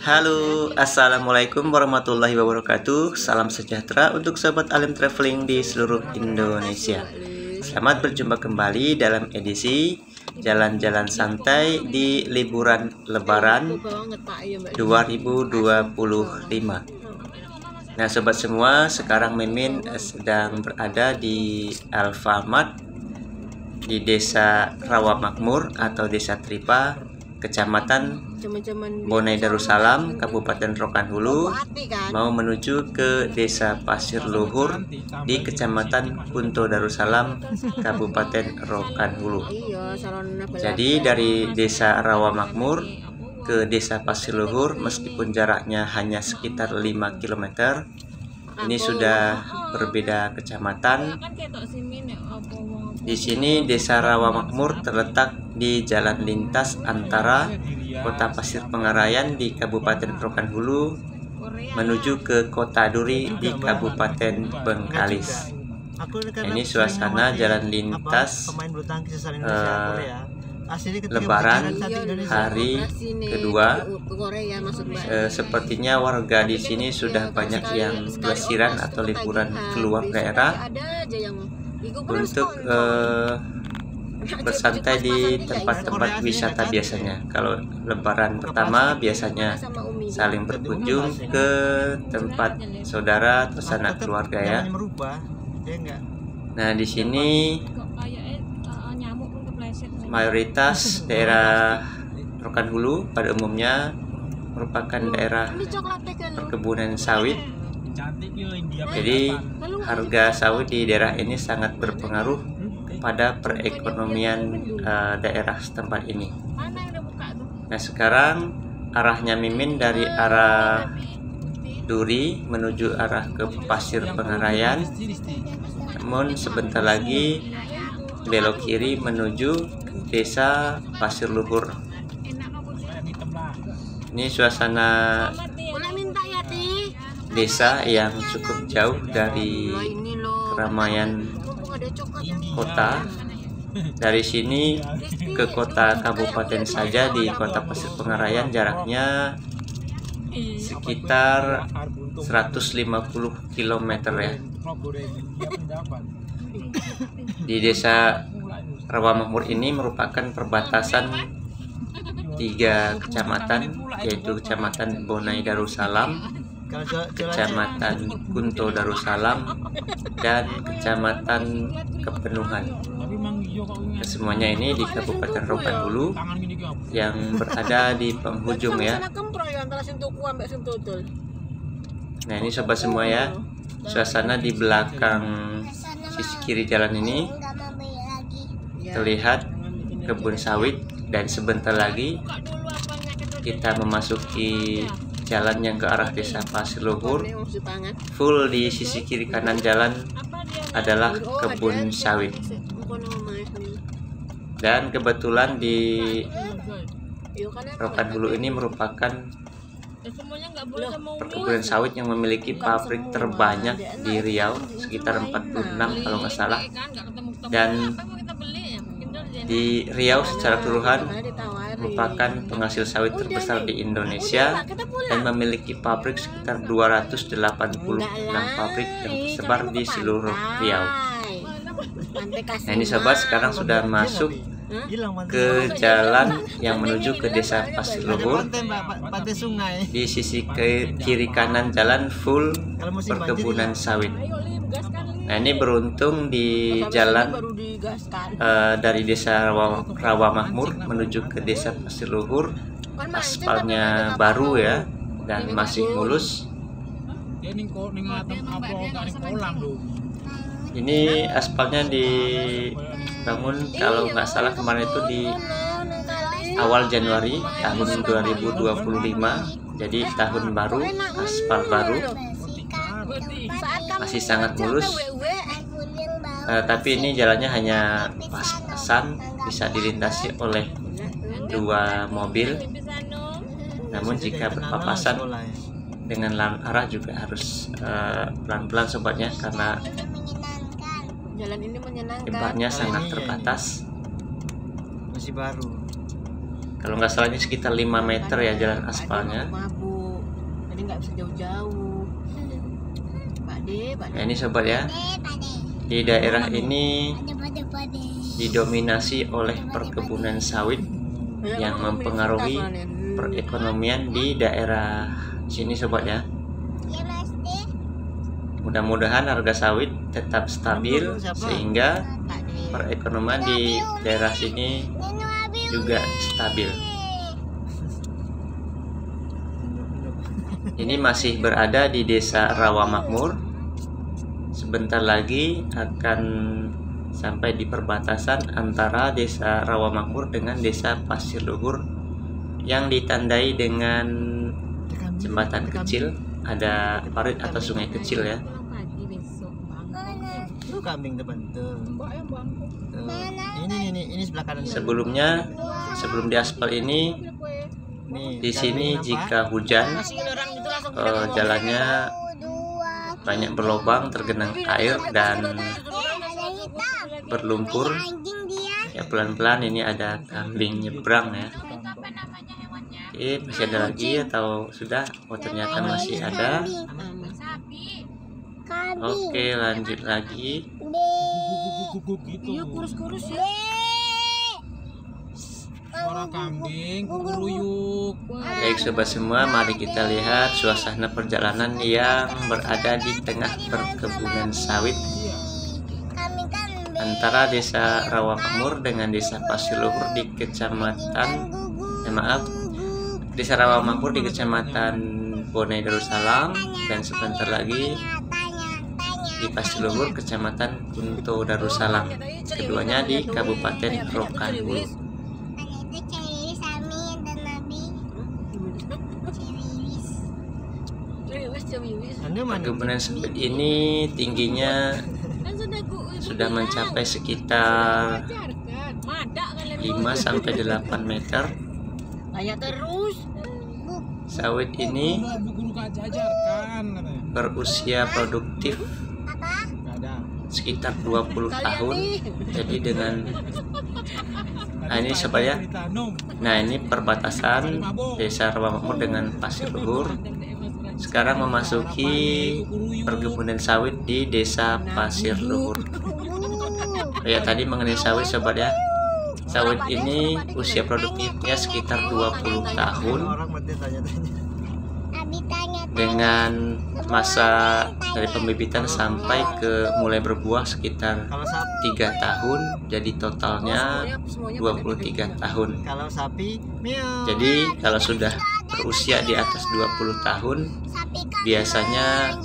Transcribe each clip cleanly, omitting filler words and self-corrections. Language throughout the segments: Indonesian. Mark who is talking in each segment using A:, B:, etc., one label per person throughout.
A: Halo, assalamualaikum warahmatullahi wabarakatuh. Salam sejahtera untuk sahabat Alim Traveling di seluruh Indonesia. Selamat berjumpa kembali dalam edisi jalan-jalan santai di liburan Lebaran 2025. Nah sobat semua, sekarang Mimin sedang berada di Alfamart di Desa Rawamakmur atau Desa Tripa, Kecamatan Bonai Darussalam, Kabupaten Rokan Hulu, mau menuju ke Desa Pasir Luhur di Kecamatan Kunto Darussalam, Kabupaten Rokan Hulu. Jadi dari Desa Rawamakmur ke Desa Pasir Luhur, meskipun jaraknya hanya sekitar 5 km, ini sudah berbeda kecamatan. Di sini Desa Rawamakmur terletak di jalan lintas antara Kota Pasir Pengarayan di Kabupaten Rokan Hulu menuju ke Kota Duri di Kabupaten Bengkalis. Ini suasana jalan lintas Lebaran hari kedua. Sepertinya warga di sini sudah banyak yang pelesiran atau liburan keluar daerah untuk bersantai di tempat-tempat wisata biasanya. Kalau Lebaran pertama biasanya saling berkunjung ke tempat saudara atau sanak keluarga ya. Nah di sini mayoritas daerah Rokan Hulu pada umumnya merupakan daerah perkebunan sawit. Jadi harga sawit di daerah ini sangat berpengaruh pada perekonomian daerah setempat ini. Nah sekarang arahnya Mimin dari arah Duri menuju arah ke Pasir Pengarayan, namun sebentar lagi belok kiri menuju Desa Pasir Luhur. Ini suasana desa yang cukup jauh dari keramaian kota. Dari sini ke kota kabupaten saja di Kota Pasir Pengarayan jaraknya sekitar 150 km ya. Di Desa Rawamakmur ini merupakan perbatasan 3 kecamatan, yaitu Kecamatan Bonai Darussalam, Kecamatan Kunto Darussalam, dan Kecamatan Kepenuhan. Semuanya ini di Kabupaten Rokan Hulu yang berada di penghujung ya. Nah ini sobat semua ya, suasana di belakang sisi kiri jalan ini terlihat kebun sawit, dan sebentar lagi kita memasuki jalan yang ke arah Desa Pasir Luhur. Full di sisi kiri kanan jalan adalah kebun sawit. Dan kebetulan di Rokan Hulu ini merupakan perkebunan sawit yang memiliki pabrik terbanyak di Riau, sekitar 46 kalau nggak salah. Dan di Riau secara keseluruhan merupakan penghasil sawit terbesar di Indonesia dan memiliki pabrik sekitar 286 pabrik yang tersebar di seluruh Riau. Nah ini sobat, sekarang sudah masuk ke jalan yang menuju ke Desa Pasir Luhur. Di sisi kiri kanan jalan full perkebunan sawit. Nah ini beruntung di jalan dari Desa Rawamakmur menuju ke Desa Pasir Luhur, aspalnya baru ya dan masih mulus. Ini aspalnya dibangun kalau nggak salah kemarin itu di awal Januari tahun 2025, jadi tahun baru, aspal baru, masih sangat mulus. Tapi ini jalannya hanya pas-pasan, bisa dilintasi oleh 2 mobil. Namun jika berpapasan dengan lawan arah juga harus pelan-pelan sobatnya, karena
B: jalan ini menyenangkan.
A: lebarnya sangat terbatas.
C: Masih baru.
A: Kalau nggak salah ini sekitar 5 meter ya jalan aspalnya.
C: Mabuk. Jadi nggak bisa jauh-jauh. Pak De.
A: Nah, ini sobat ya, di daerah ini didominasi oleh perkebunan sawit yang mempengaruhi perekonomian di daerah sini sobat ya. Mudah-mudahan harga sawit tetap stabil sehingga perekonomian di daerah sini juga stabil. Ini masih berada di Desa Rawamakmur. Sebentar lagi akan sampai di perbatasan antara Desa Rawamakmur dengan Desa Pasir Luhur yang ditandai dengan jembatan kecil, ada parit atau sungai kecil ya.
C: Itu kambing depan tuh. Ini sebelah kanan.
A: Sebelumnya, sebelum diaspal ini, di sini jika hujan, jalannya banyak berlubang, tergenang air dan berlumpur. Ya pelan-pelan ini ada kambing nyebrang ya. Oke, masih ada lagi atau sudah? Oh ternyata masih ada. Oke, lanjut lagi.
C: Iya kurus-kurus ya. Suara kambing, kuruyuk.
A: Baik sobat semua, mari kita lihat suasana perjalanan yang berada di tengah perkebunan sawit antara Desa Rawamakmur dengan Desa Pasir Luhur di Kecamatan Desa Rawamakmur di Kecamatan Bonai Darussalam, dan sebentar lagi di Pasir Luhur Kecamatan Kunto Darussalam, keduanya di Kabupaten Rokan Hulu. Perkebunan sawit ini tingginya sudah mencapai sekitar 5-8 meter. Sawit ini berusia produktif sekitar 20 tahun. Jadi dengan ini sobat ya. Nah, ini perbatasan Desa Rawamakmur dengan Pasir Luhur. Sekarang memasuki perkebunan sawit di Desa Pasir Luhur. Ya tadi mengenai sawit sobat ya. Sawit ini usia produktifnya sekitar 20 tahun dengan masa dari pembibitan sampai ke mulai berbuah sekitar 3 tahun, jadi totalnya 23 tahun. Jadi kalau sudah berusia di atas 20 tahun biasanya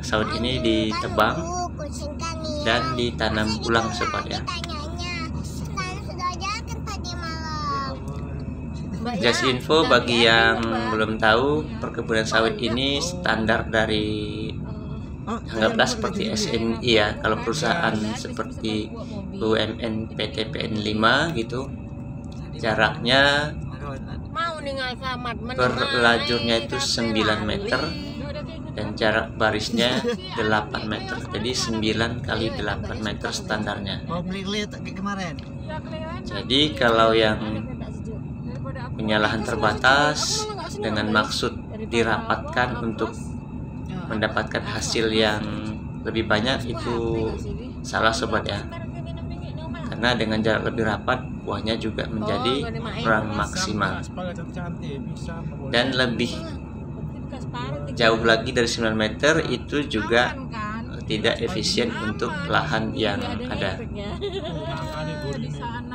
A: sawit ini ditebang dan ditanam ulang sobat ya. Just info bagi yang belum tahu, perkebunan sawit ini standar dari anggaplah seperti SNI ya. Kalau perusahaan seperti BUMN PT PN5 gitu, jaraknya per lajurnya itu 9 meter dan jarak barisnya 8 meter. Jadi 9 kali 8 meter standarnya. Jadi kalau yang punya lahan terbatas dengan maksud dirapatkan untuk mendapatkan hasil yang lebih banyak, itu salah sobat ya. Karena dengan jarak lebih rapat buahnya juga menjadi kurang maksimal dan lebih jauh lagi dari 9 meter itu juga tidak efisien untuk lahan yang ada.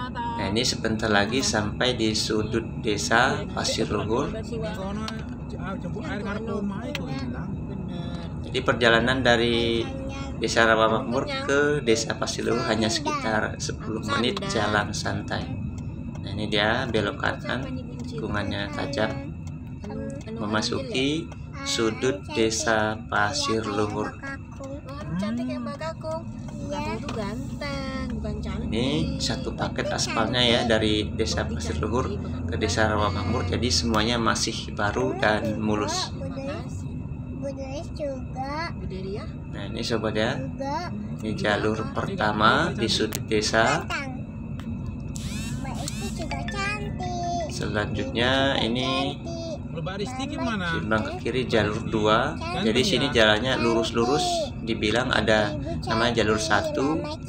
A: Nah, ini sebentar lagi sampai di sudut Desa Pasir Luhur. Jadi perjalanan dari Desa Rawamakmur ke Desa Pasir Luhur hanya sekitar 10 menit jalan santai. Nah, ini dia belok kanan, tikungannya tajam memasuki sudut Desa Pasir Luhur. Ini satu paket aspalnya ya dari Desa Pasir Luhur ke Desa Rawamakmur, jadi semuanya masih baru dan mulus. Nah, ini sobat ya, ini jalur pertama di sudut desa. Selanjutnya ini seimbang ke kiri jalur 2. Jadi sini jalannya lurus-lurus, dibilang ada namanya jalur 1,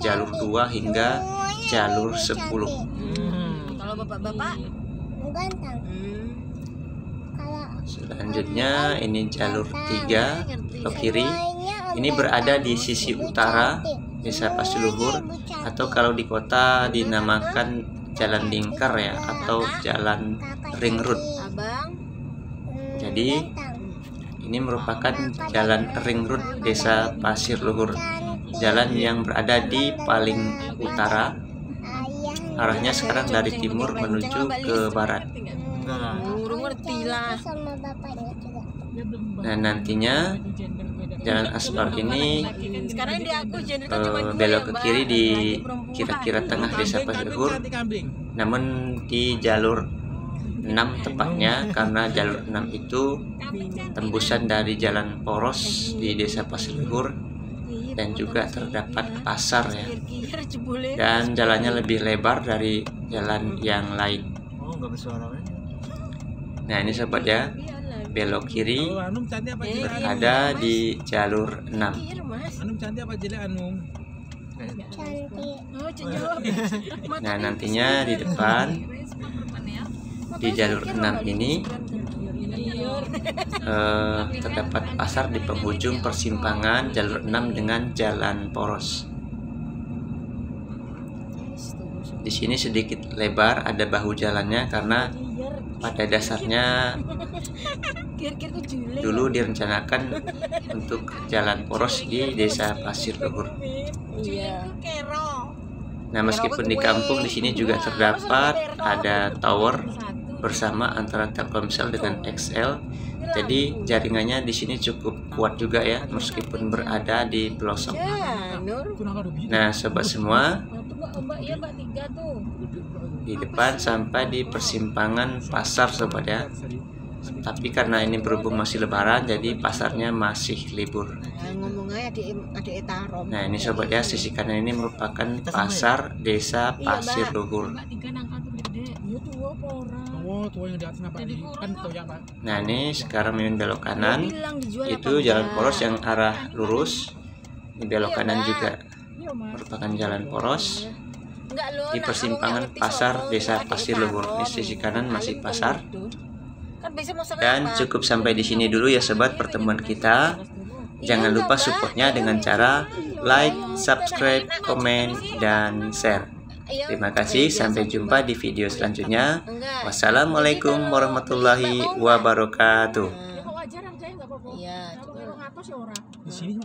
A: jalur 2 hingga jalur 10.
C: Kalau bapak-bapak
B: ganteng.
A: Selanjutnya ini jalur 3 ke kiri. Ini berada di sisi utara Desa Pasiluhur, atau kalau di kota dinamakan Jalan Lingkar ya, atau Jalan Ring Road. Jadi ini merupakan Jalan Ring Road Desa Pasiluhur, jalan yang berada di paling utara. Arahnya sekarang dari timur menuju ke barat. Nah, nantinya jalan aspal ini belok ke kiri di kira-kira tengah Desa Pasiluhur, namun di jalur 6 tepatnya, karena jalur 6 itu tembusan dari jalan poros di Desa Pasiluhur, dan juga terdapat pasar ya, dan jalannya lebih lebar dari jalan yang lain. Nah ini sobat ya, belok kiri berada di jalur 6. Nah nantinya di depan di jalur 6 ini terdapat pasar di penghujung persimpangan jalur 6 dengan jalan poros. Di sini sedikit lebar, ada bahu jalannya karena pada dasarnya dulu direncanakan untuk jalan poros di Desa Pasiluhur. Nah, meskipun di kampung, di sini juga terdapat ada tower bersama antara Telkomsel dengan XL. Jadi jaringannya di sini cukup kuat juga ya, meskipun berada di pelosok. Nah, sobat semua, di depan sampai di persimpangan pasar sobat ya. Tapi karena ini berhubung masih lebaran, jadi pasarnya masih libur. Nah ini sobat ya, sisi kanan ini merupakan pasar Desa Pasiluhur. Nah ini sekarang Mimin belok kanan, itu jalan poros yang arah lurus. Ini belok kanan juga merupakan jalan poros di persimpangan pasar Desa Pasiluhur. Ini sisi kanan masih pasar. Dan cukup sampai di sini dulu ya sobat pertemuan kita. Jangan lupa supportnya dengan cara like, subscribe, komen, dan share. Terima kasih, sampai jumpa di video selanjutnya. Wassalamualaikum warahmatullahi wabarakatuh. Di sini